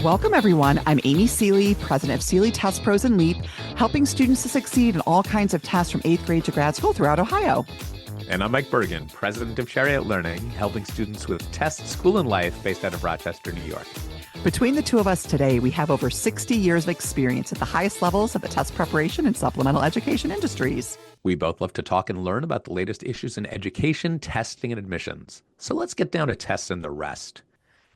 Welcome, everyone. I'm Amy Seeley, president of Seeley Test Pros and LEAP, helping students to succeed in all kinds of tests from 8th grade to grad school throughout Ohio. And I'm Mike Bergen, president of Chariot Learning, helping students with test, school, and life based out of Rochester, New York. Between the two of us today, we have over 60 years of experience at the highest levels of the test preparation and supplemental education industries. We both love to talk and learn about the latest issues in education, testing, and admissions. So let's get down to tests and the rest.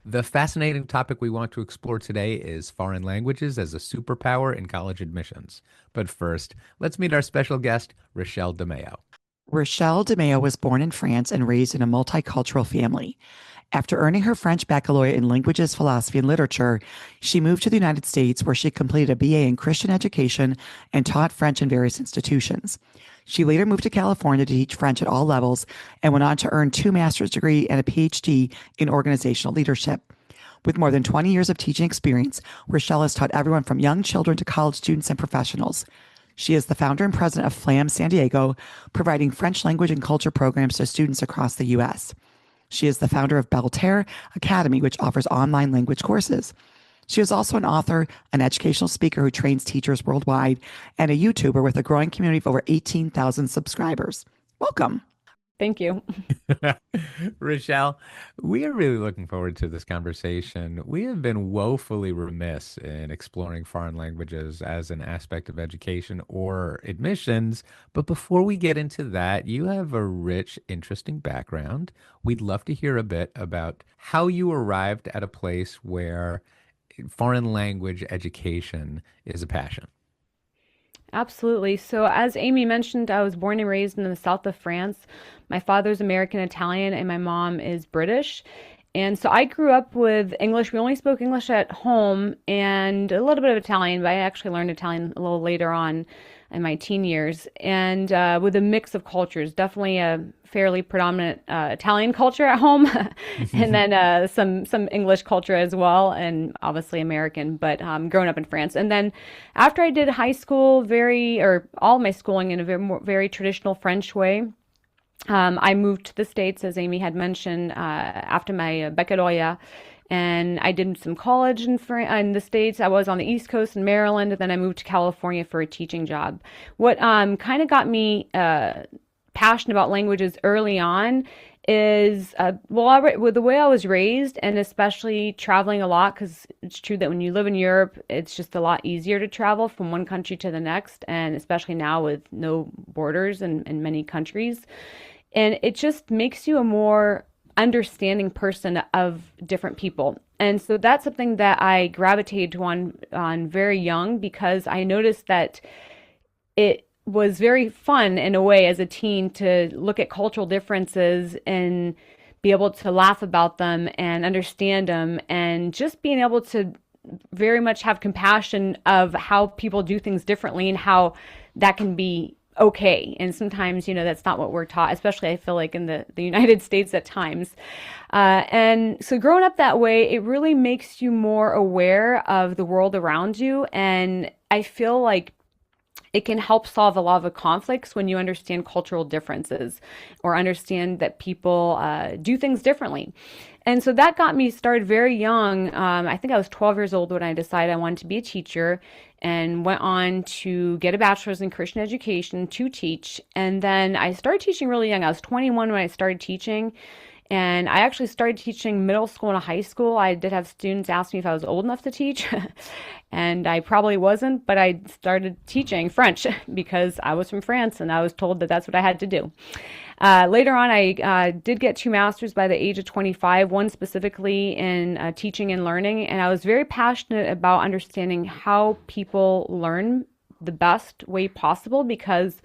The fascinating topic we want to explore today is foreign languages as a superpower in college admissions. But first, let's meet our special guest, Rachèle DeMeo. Rachèle DeMeo was born in France and raised in a multicultural family. After earning her French baccalaureate in languages, philosophy, and literature, she moved to the United States where she completed a BA in Christian education and taught French in various institutions. She later moved to California to teach French at all levels and went on to earn 2 master's degrees and a PhD in organizational leadership. With more than 20 years of teaching experience, Rachèle has taught everyone from young children to college students and professionals. She is the founder and president of FLAM San Diego, providing French language and culture programs to students across the U.S. She is the founder of Belterre Academy, which offers online language courses. She is also an author, an educational speaker who trains teachers worldwide, and a YouTuber with a growing community of over 18,000 subscribers. Welcome. Thank you. Rachèle, we are really looking forward to this conversation. We have been woefully remiss in exploring foreign languages as an aspect of education or admissions. But before we get into that, you have a rich, interesting background. We'd love to hear a bit about how you arrived at a place where foreign language education is a passion. Absolutely. So as Amy mentioned, I was born and raised in the south of France. My father's American Italian and my mom is British. And so I grew up with English. We only spoke English at home and a little bit of Italian, but I actually learned Italian a little later on in my teen years. And with a mix of cultures, definitely a fairly predominant Italian culture at home, and then some English culture as well, and obviously American, but growing up in France. And then after I did high school, all my schooling in a very traditional French way, I moved to the States, as Amy had mentioned, after my baccalaureate. And I did some college in the States. I was on the East Coast in Maryland, and then I moved to California for a teaching job. What kind of got me passionate about languages early on is, with the way I was raised, and especially traveling a lot, because it's true that when you live in Europe, it's just a lot easier to travel from one country to the next, and especially now with no borders in many countries. And it just makes you a more understanding person of different people. And so that's something that I gravitated on very young, because I noticed that it was very fun in a way as a teen to look at cultural differences and be able to laugh about them and understand them, and just being able to very much have compassion of how people do things differently and how that can be okay. And sometimes, that's not what we're taught, especially I feel like in the United States at times. And so growing up that way, it really makes you more aware of the world around you. And I feel like it can help solve a lot of the conflicts when you understand cultural differences or understand that people do things differently. And so that got me started very young. I think I was 12 years old when I decided I wanted to be a teacher, and went on to get a bachelor's in Christian education to teach. And then I started teaching really young. I was 21 when I started teaching. And I actually started teaching middle school and high school. I did have students ask me if I was old enough to teach, and I probably wasn't, but I started teaching French because I was from France and I was told that that's what I had to do. Later on, I did get 2 masters by the age of 25, one specifically in teaching and learning, and I was very passionate about understanding how people learn the best way possible, because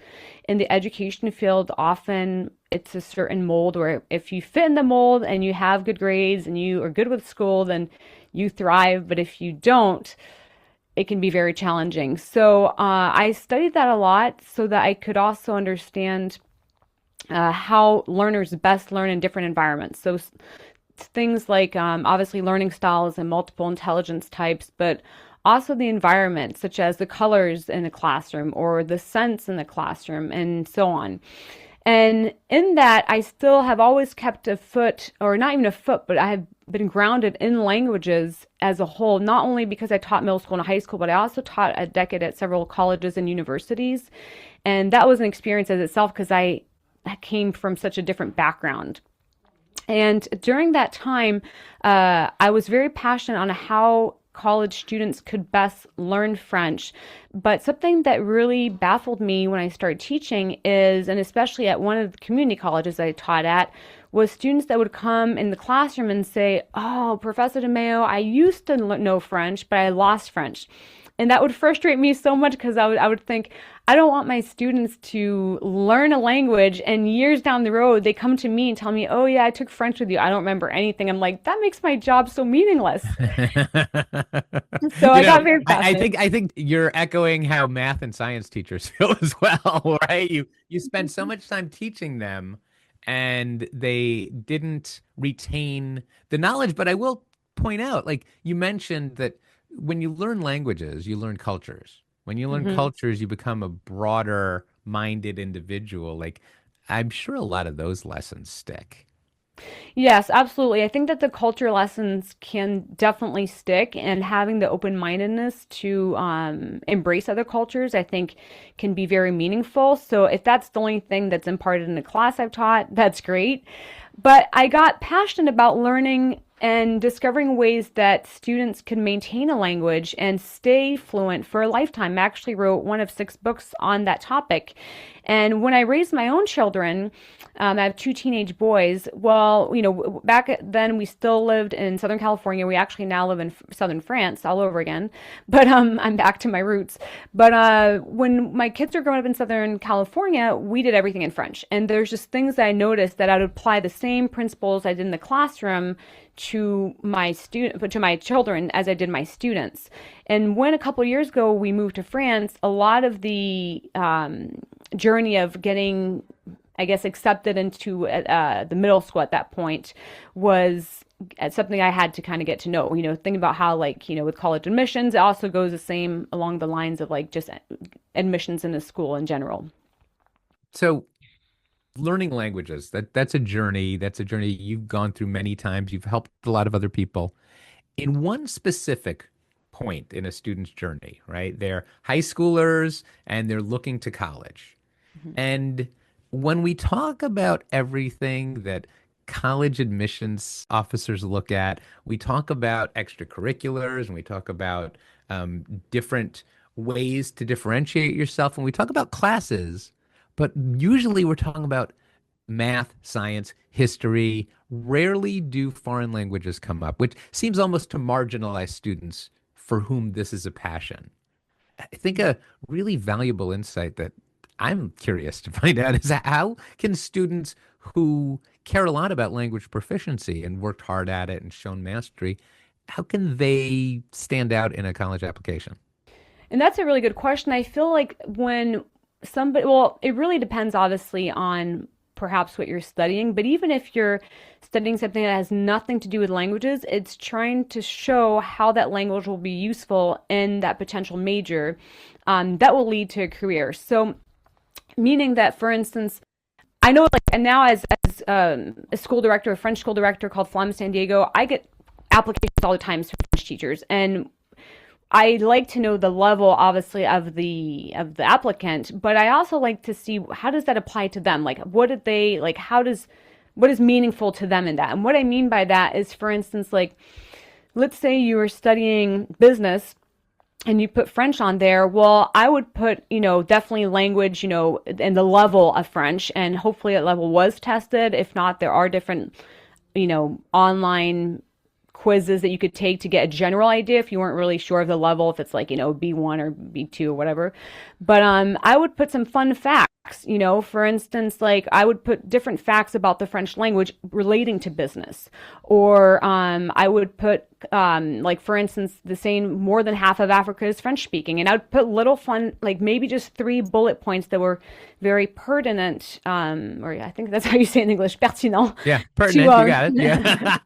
in the education field, often it's a certain mold where if you fit in the mold and you have good grades and you are good with school, then you thrive. But if you don't, it can be very challenging. So I studied that a lot so that I could also understand how learners best learn in different environments. So things like obviously learning styles and multiple intelligence types, but also the environment, such as the colors in the classroom or the scents in the classroom and so on. And in that, I still have always kept a foot, or not even a foot, but I have been grounded in languages as a whole, not only because I taught middle school and high school, but I also taught a decade at several colleges and universities. And that was an experience as itself because I came from such a different background. And during that time, I was very passionate on how college students could best learn French. But something that really baffled me when I started teaching is, and especially at one of the community colleges I taught at, was students that would come in the classroom and say, "Oh, Professor DeMeo, I used to know French, but I lost French." And that would frustrate me so much because I would think, I don't want my students to learn a language and years down the road they come to me and tell me, "Oh yeah, I took French with you. I don't remember anything." I'm like, that makes my job so meaningless. So I got very passionate. I think you're echoing how math and science teachers feel as well, right? You spend so much time teaching them and they didn't retain the knowledge. But I will point out, like you mentioned that when you learn languages, you learn cultures. When you learn Mhm. cultures, you become a broader minded individual. Like I'm sure a lot of those lessons stick. Yes, absolutely. I think that the culture lessons can definitely stick, and having the open-mindedness to embrace other cultures, I think, can be very meaningful. So if that's the only thing that's imparted in the class I've taught, that's great. But I got passionate about learning and discovering ways that students can maintain a language and stay fluent for a lifetime. I actually wrote one of 6 books on that topic. And when I raised my own children, I have 2 teenage boys. Well, back then we still lived in Southern California. We actually now live in Southern France all over again. But I'm back to my roots. But when my kids were growing up in Southern California, we did everything in French. And there's just things that I noticed that I would apply the same principles I did in the classroom to my children as I did my students. And when a couple of years ago we moved to France, a lot of the journey of getting, I guess, accepted into the middle school at that point was something I had to kind of get to know. Thinking about how, like, with college admissions, it also goes the same along the lines of like just admissions in a school in general. So learning languages, that's a journey. That's a journey you've gone through many times. You've helped a lot of other people. In one specific point in a student's journey, right? They're high schoolers and they're looking to college. Mhm. And when we talk about everything that college admissions officers look at, we talk about extracurriculars and we talk about different ways to differentiate yourself and we talk about classes, but usually we're talking about math, science, history. Rarely do foreign languages come up, which seems almost to marginalize students for whom this is a passion. I think a really valuable insight that I'm curious to find out is how can students who care a lot about language proficiency and worked hard at it and shown mastery, how can they stand out in a college application? And that's a really good question. I feel like when somebody, well, it really depends obviously on perhaps what you're studying, but even if you're studying something that has nothing to do with languages, it's trying to show how that language will be useful in that potential major that will lead to a career. So, meaning that, for instance, I know, like, and now as a school director, a French school director called Flam San Diego, I get applications all the time for French teachers, and I like to know the level, obviously, of the applicant, but I also like to see how does that apply to them. Like, what did they like? What is meaningful to them in that? And what I mean by that is, for instance, like, let's say you were studying business and you put French on there. Well, I would put, definitely language, and the level of French, and hopefully that level was tested. If not, there are different, online quizzes that you could take to get a general idea if you weren't really sure of the level, if it's like, B1 or B2 or whatever. But I would put some fun facts, for instance, like I would put different facts about the French language relating to business. Or I would put, like, for instance, the saying more than half of Africa is French speaking. And I would put little fun, like maybe just 3 bullet points that were very pertinent, or I think that's how you say it in English, pertinent. Yeah, To, pertinent. You got it. Yeah.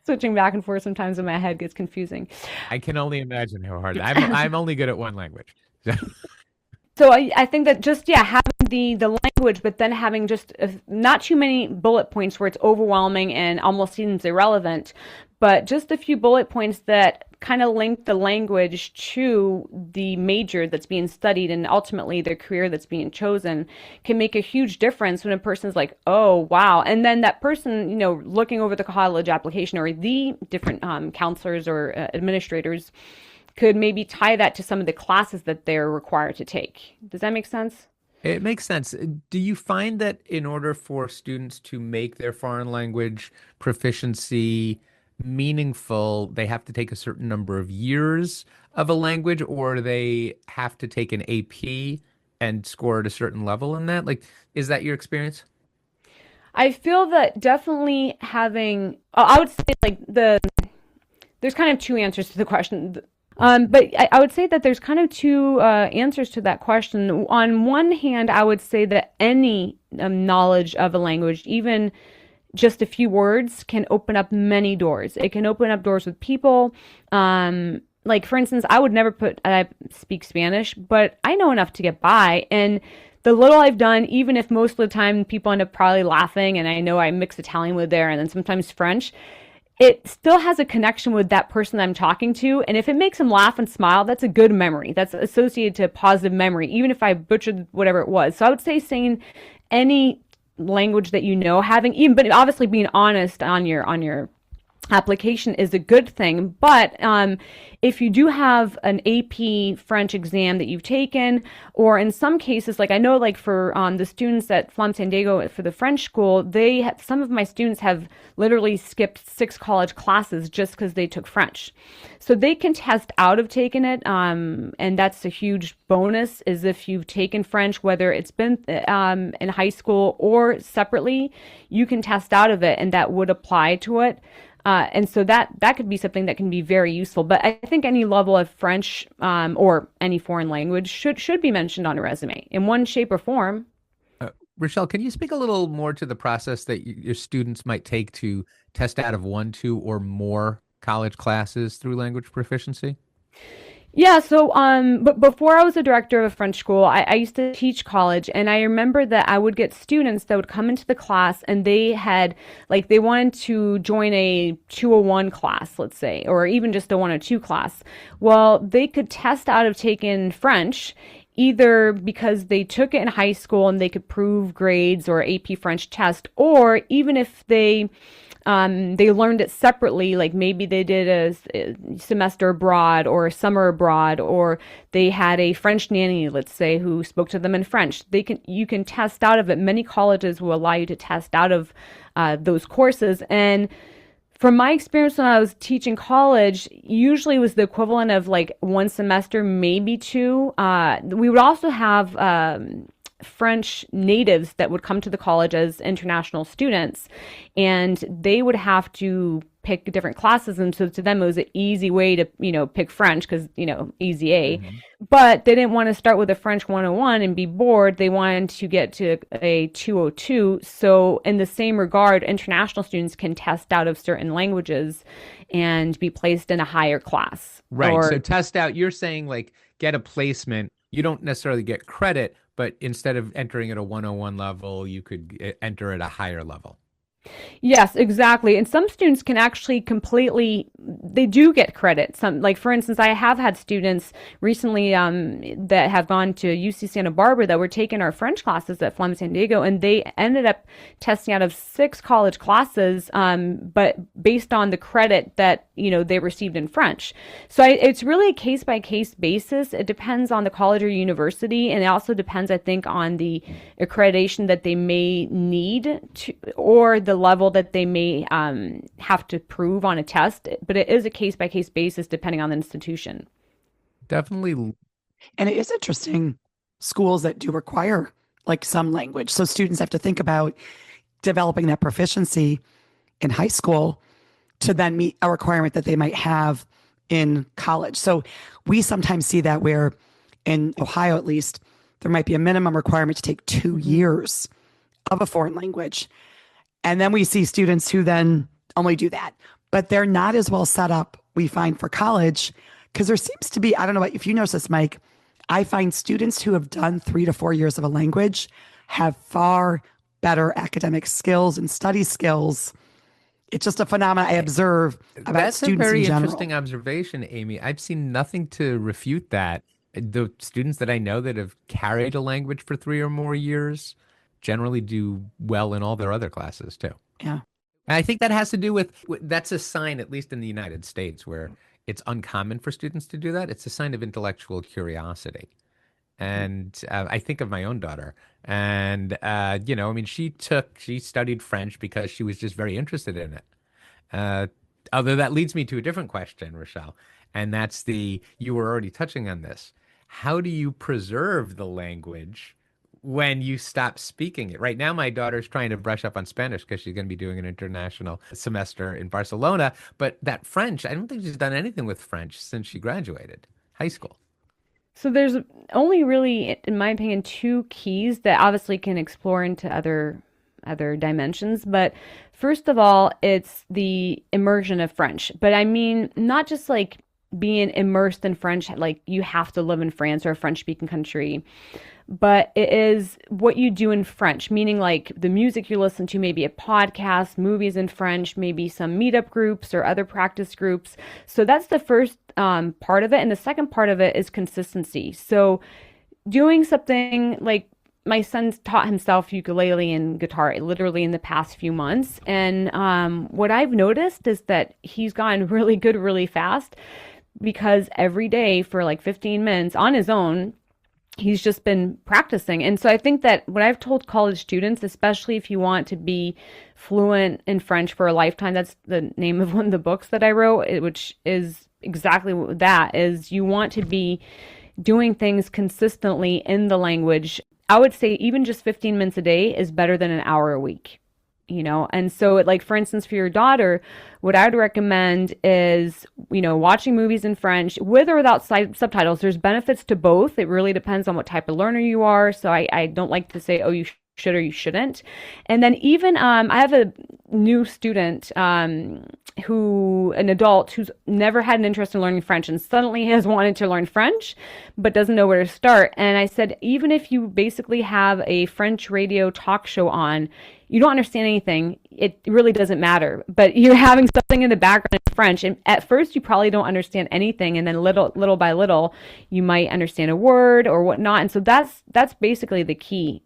switching back and forth sometimes in my head gets confusing. I can only imagine how hard. I'm only good at one language. So I think that just yeah having the language, but then having just not too many bullet points where it's overwhelming and almost seems irrelevant, but just a few bullet points that kind of link the language to the major that's being studied and ultimately the career that's being chosen can make a huge difference when a person's like, oh wow, and then that person, looking over the college application or the different counselors or administrators could maybe tie that to some of the classes that they're required to take. Does that make sense? It makes sense. Do you find that in order for students to make their foreign language proficiency meaningful, they have to take a certain number of years of a language, or they have to take an AP and score at a certain level in that? Like, is that your experience? I feel that definitely having, I would say like there's kind of two answers to the question. But I would say that there's kind of two answers to that question. On one hand, I would say that any knowledge of a language, even just a few words, can open up many doors. It can open up doors with people. Like, for instance, I speak Spanish, but I know enough to get by. And the little I've done, even if most of the time people end up probably laughing, and I know I mix Italian with there and then sometimes French, it still has a connection with that person I'm talking to. And if it makes them laugh and smile, that's a good memory. That's associated to positive memory, even if I butchered whatever it was. So I would say saying any language that having even, but obviously being honest on your application is a good thing. But if you do have an AP French exam that you've taken, or in some cases, like I know, like for the students at Flam San Diego for the French school, some of my students have literally skipped 6 college classes just because they took French. So they can test out of taking it, and that's a huge bonus. Is if you've taken French, whether it's been in high school or separately, you can test out of it, and that would apply to it. And so that could be something that can be very useful. But I think any level of French or any foreign language should be mentioned on a resume in one shape or form. Rachèle, can you speak a little more to the process that your students might take to test out of one, two, or more college classes through language proficiency? Yeah, so but before I was a director of a French school, I used to teach college, and I remember that I would get students that would come into the class and they wanted to join a 201 class, let's say, or even just a 102 class. Well, they could test out of taking French either because they took it in high school and they could prove grades or AP French test, or even if they learned it separately, like maybe they did a semester abroad or a summer abroad, or they had a French nanny, let's say, who spoke to them in French. You can test out of it. Many colleges will allow you to test out of those courses. And from my experience when I was teaching college, usually it was the equivalent of like one semester, maybe two. We would also have French natives that would come to the college as international students, and they would have to pick different classes. And so to them, it was an easy way to, pick French because, easy A. Mm-hmm. But they didn't want to start with a French 101 and be bored. They wanted to get to a 202. So in the same regard, international students can test out of certain languages and be placed in a higher class. Right. So test out, you're saying like get a placement. You don't necessarily get credit, but instead of entering at a 101 level, you could enter at a higher level. Yes, exactly. And some students can actually they do get credit. Some, like for instance, I have had students recently that have gone to UC Santa Barbara that were taking our French classes at Flam San Diego, and they ended up testing out of 6 college classes, but based on the credit that, they received in French. So it's really a case by case basis. It depends on the college or university, and it also depends, I think, on the accreditation that they may need or the level that they may have to prove on a test, but it is a case-by-case basis depending on the institution. Definitely. And it is interesting, schools that do require like some language. So students have to think about developing that proficiency in high school to then meet a requirement that they might have in college. So we sometimes see that where in Ohio, at least, there might be a minimum requirement to take 2 years of a foreign language. And then we see students who then only do that, but they're not as well set up, we find, for college, because there seems to be, I don't know if you notice this, Mike, I find students who have done 3 to 4 years of a language have far better academic skills and study skills. It's just a phenomenon I observe about That's a students in very general. interesting observation, Amy. I've seen nothing to refute that. The students that I know that have carried a language for 3 or more years generally do well in all their other classes too. Yeah. And I think that has to do with that's a sign, at least in the United States, where it's uncommon for students to do that. It's a sign of intellectual curiosity. And I think of my own daughter. And, I mean, she studied French because she was just very interested in it. Uh, Although that leads me to a different question, Rochelle, and that's you were already touching on this. How do you preserve the language when you stop speaking it? Right now, my daughter's trying to brush up on Spanish because she's going to be doing an international semester in Barcelona. But that French, I don't think she's done anything with French since she graduated high school. So there's only really, in my opinion, two keys that obviously can explore into other dimensions. But first of all, it's the immersion of French. But I mean, not just like being immersed in French, like you have to live in France or a French speaking country, but it is what you do in French, meaning like the music you listen to, maybe a podcast, movies in French, maybe some meetup groups or other practice groups. So that's the first part of it. And the second part of it is consistency. So doing something like my son's taught himself ukulele and guitar literally in the past few months. And what I've noticed is that he's gotten really good really fast because every day for like 15 minutes on his own, he's just been practicing. And so I think that what I've told college students, especially if you want to be fluent in French for a lifetime, that's the name of one of the books that I wrote, which is exactly that, is you want to be doing things consistently in the language. I would say even just 15 minutes a day is better than an hour a week. And so like, for instance, for your daughter, what I would recommend is, watching movies in French with or without subtitles. There's benefits to both. It really depends on what type of learner you are. So I don't like to say, oh, you should or you shouldn't. And then even, I have a new student, an adult who's never had an interest in learning French and suddenly has wanted to learn French, but doesn't know where to start. And I said, even if you basically have a French radio talk show on, you don't understand anything, it really doesn't matter. But you're having something in the background in French, and at first you probably don't understand anything, and then little by little, you might understand a word or whatnot. And so that's basically the key.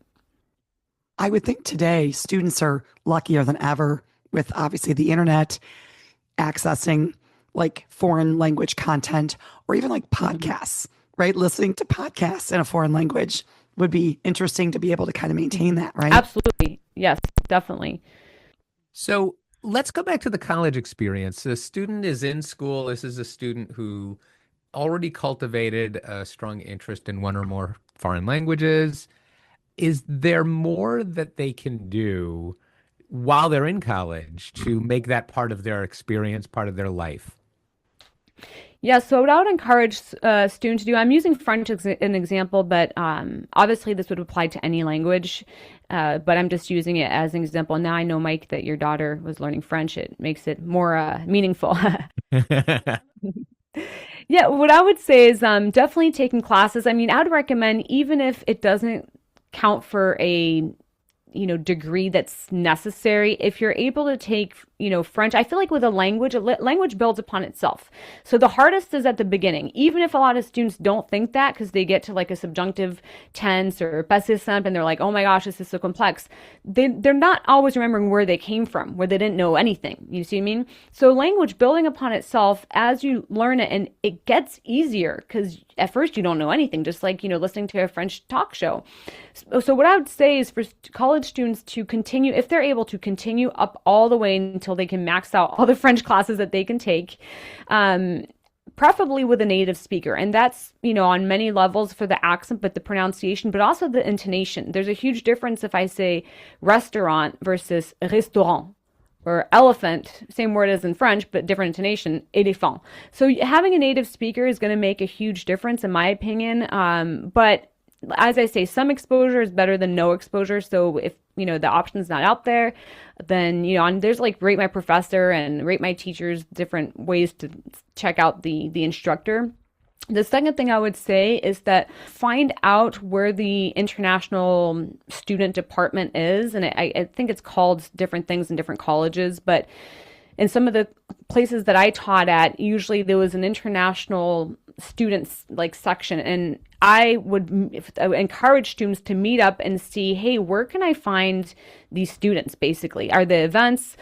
I would think today students are luckier than ever with obviously the internet, accessing like foreign language content or even like podcasts, right? Listening to podcasts in a foreign language would be interesting to be able to kind of maintain that, right? Absolutely. Yes, definitely. So let's go back to the college experience. The student is in school. This is a student who already cultivated a strong interest in one or more foreign languages. Is there more that they can do while they're in college to make that part of their experience, part of their life? Yeah, so what I would encourage students to do, I'm using French as an example, but obviously this would apply to any language, but I'm just using it as an example. Now I know, Mike, that your daughter was learning French. It makes it more meaningful. Yeah, what I would say is definitely taking classes. I mean, I would recommend, even if it doesn't count for a degree that's necessary, if you're able to take French. I feel like with a language builds upon itself. So the hardest is at the beginning, even if a lot of students don't think that, because they get to like a subjunctive tense or passé simple and they're like, oh my gosh, this is so complex. They're not always remembering where they came from, where they didn't know anything. You see what I mean? So language building upon itself as you learn it, and it gets easier because at first you don't know anything, just like listening to a French talk show. So what I would say is for college students to continue, if they're able to continue up all the way until they can max out all the French classes that they can take, preferably with a native speaker. And that's, on many levels for the accent, but the pronunciation, but also the intonation. There's a huge difference if I say restaurant versus restaurant. Or elephant, same word as in French, but different intonation, éléphant. So having a native speaker is going to make a huge difference, in my opinion. But as I say, some exposure is better than no exposure. So if the option's not out there, then there's like Rate My Professor and Rate My Teachers, different ways to check out the instructor. The second thing I would say is that find out where the international student department is. And I think it's called different things in different colleges, but in some of the places that I taught at, usually there was an international students like section, and I would encourage students to meet up and see, hey, where can I find these students? Basically, are the events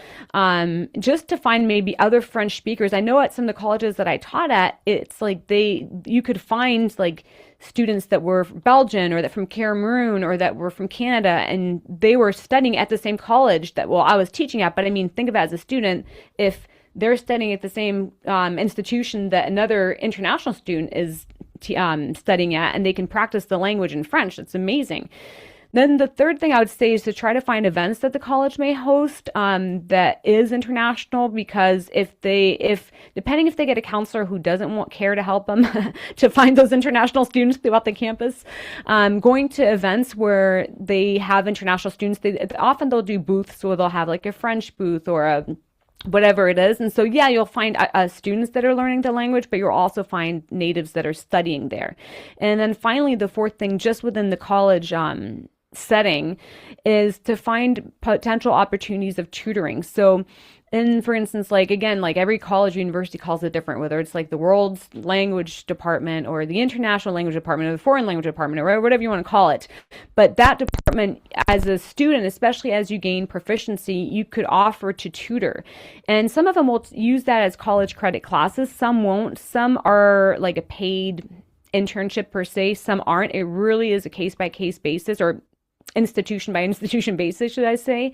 just to find maybe other French speakers? I know at some of the colleges that I taught at, it's like you could find like students that were Belgian or that from Cameroon or that were from Canada, and they were studying at the same college that, well, I was teaching at. But I mean, think of it as a student, if they're studying at the same institution that another international student is studying at, and they can practice the language in French. It's amazing. Then the third thing I would say is to try to find events that the college may host that is international, because if depending if they get a counselor who doesn't want care to help them to find those international students throughout the campus, going to events where they have international students, often they'll do booths, so they'll have like a French booth or a whatever it is. And so, yeah, you'll find students that are learning the language, but you'll also find natives that are studying there. And then finally, the fourth thing, just within the college setting, is to find potential opportunities of tutoring. So, for instance, like again, like every college or university calls it different, whether it's like the world's language department or the international language department or the foreign language department or whatever you want to call it. But that department, as a student, especially as you gain proficiency, you could offer to tutor. And some of them will use that as college credit classes. Some won't. Some are like a paid internship per se. Some aren't. It really is a case by case basis, or institution by institution basis, should I say.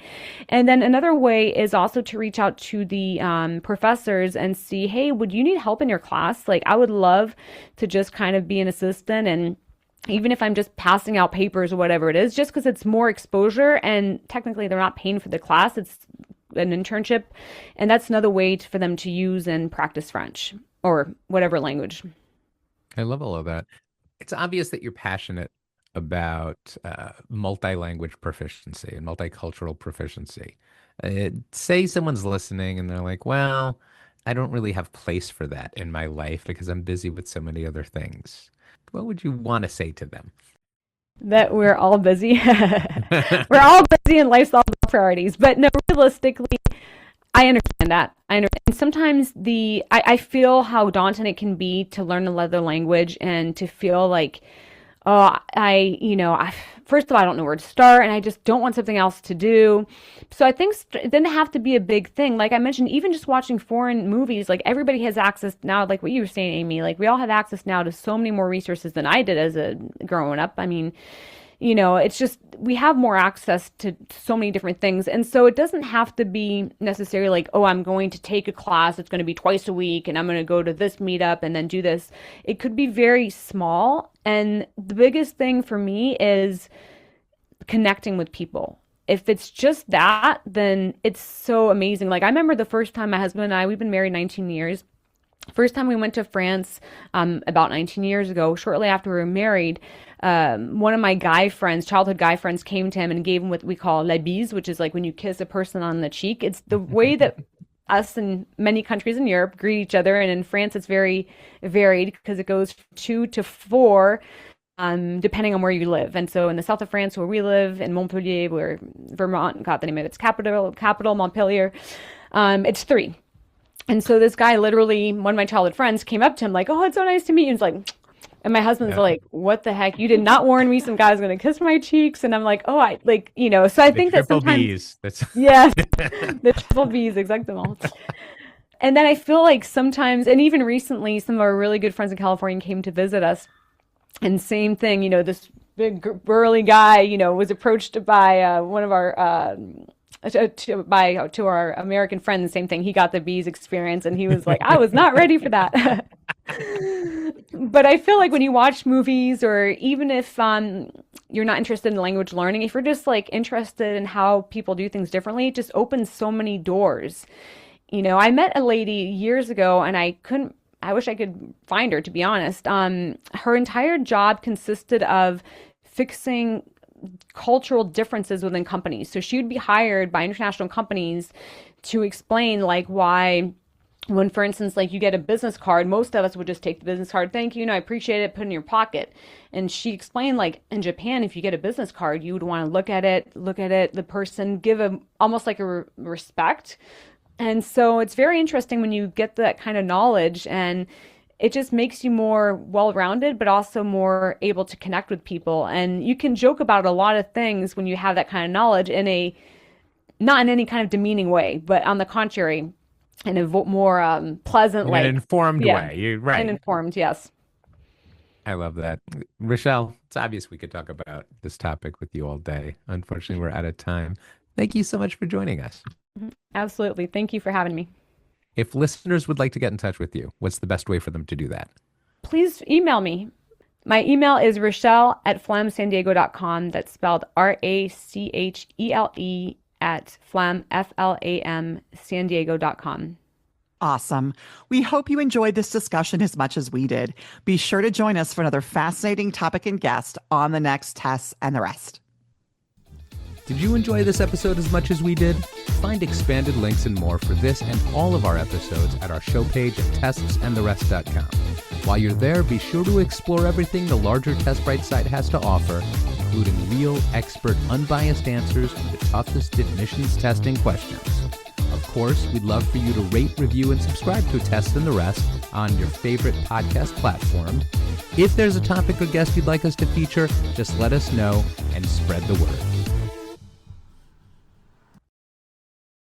And then another way is also to reach out to the professors and see, hey, would you need help in your class? Like, I would love to just kind of be an assistant, and even if I'm just passing out papers or whatever it is, just because it's more exposure, and technically they're not paying for the class, it's an internship. And that's another way for them to use and practice French or whatever language. I love all of that. It's obvious that you're passionate about multi-language proficiency and multicultural proficiency. Say someone's listening and they're like, well, I don't really have place for that in my life because I'm busy with so many other things. What would you want to say to them? That we're all busy. We're all busy and life's all about priorities. But no, realistically, I understand that. I understand. And sometimes I feel how daunting it can be to learn another language and to feel like, oh, first of all, I don't know where to start, and I just don't want something else to do. So I think it didn't have to be a big thing. Like I mentioned, even just watching foreign movies, like everybody has access now, like what you were saying, Amy, like we all have access now to so many more resources than I did as a growing up. I mean, it's just we have more access to so many different things. And so it doesn't have to be necessarily like, oh, I'm going to take a class. It's going to be twice a week and I'm going to go to this meetup and then do this. It could be very small. And the biggest thing for me is connecting with people. If it's just that, then it's so amazing. Like I remember the first time my husband and I, we've been married 19 years. First time we went to France about 19 years ago, shortly after we were married, one of my childhood guy friends came to him and gave him what we call la bise, which is like when you kiss a person on the cheek. It's the way that us and many countries in Europe greet each other. And in France, it's very varied because it goes from 2 to 4, depending on where you live. And so in the south of France, where we live, in Montpellier, where Vermont got the name of its capital, Montpellier, it's 3. And so this guy, literally, one of my childhood friends came up to him like, oh, it's so nice to meet you. And it's like, and my husband's like, what the heck? You did not warn me some guy's going to kiss my cheeks. And I'm like, oh, so I think that sometimes, yes, the triple B's, exactly. And then I feel like sometimes, and even recently, some of our really good friends in California came to visit us. And same thing, this big burly guy, was approached by one of our, to our American friend, the same thing. He got the bees experience and he was like, I was not ready for that. But I feel like when you watch movies, or even if you're not interested in language learning, if you're just like interested in how people do things differently, it just opens so many doors. I met a lady years ago and I wish I could find her, to be honest. Her entire job consisted of fixing cultural differences within companies. So she would be hired by international companies to explain like why when, for instance, like you get a business card, most of us would just take the business card. Thank you. No, I appreciate it. Put it in your pocket. And she explained, like in Japan, if you get a business card, you would want to look at it, the person, give a almost like a respect. And so it's very interesting when you get that kind of knowledge, and it just makes you more well-rounded, but also more able to connect with people. And you can joke about a lot of things when you have that kind of knowledge in a, not in any kind of demeaning way, but on the contrary, in a more pleasant way. In an informed Yeah. way. You're right. And informed, yes. I love that. Rachèle, it's obvious we could talk about this topic with you all day. Unfortunately, we're out of time. Thank you so much for joining us. Absolutely. Thank you for having me. If listeners would like to get in touch with you, what's the best way for them to do that? Please email me. My email is Rachelle@flamsandiego.com. That's spelled Rachele at flam, FLAM, sandiego.com. Awesome. We hope you enjoyed this discussion as much as we did. Be sure to join us for another fascinating topic and guest on the next Tess and the Rest. Did you enjoy this episode as much as we did? Find expanded links and more for this and all of our episodes at our show page at testsandtherest.com. While you're there, be sure to explore everything the larger TestBright site has to offer, including real, expert, unbiased answers to the toughest admissions testing questions. Of course, we'd love for you to rate, review, and subscribe to Test and the Rest on your favorite podcast platform. If there's a topic or guest you'd like us to feature, just let us know and spread the word.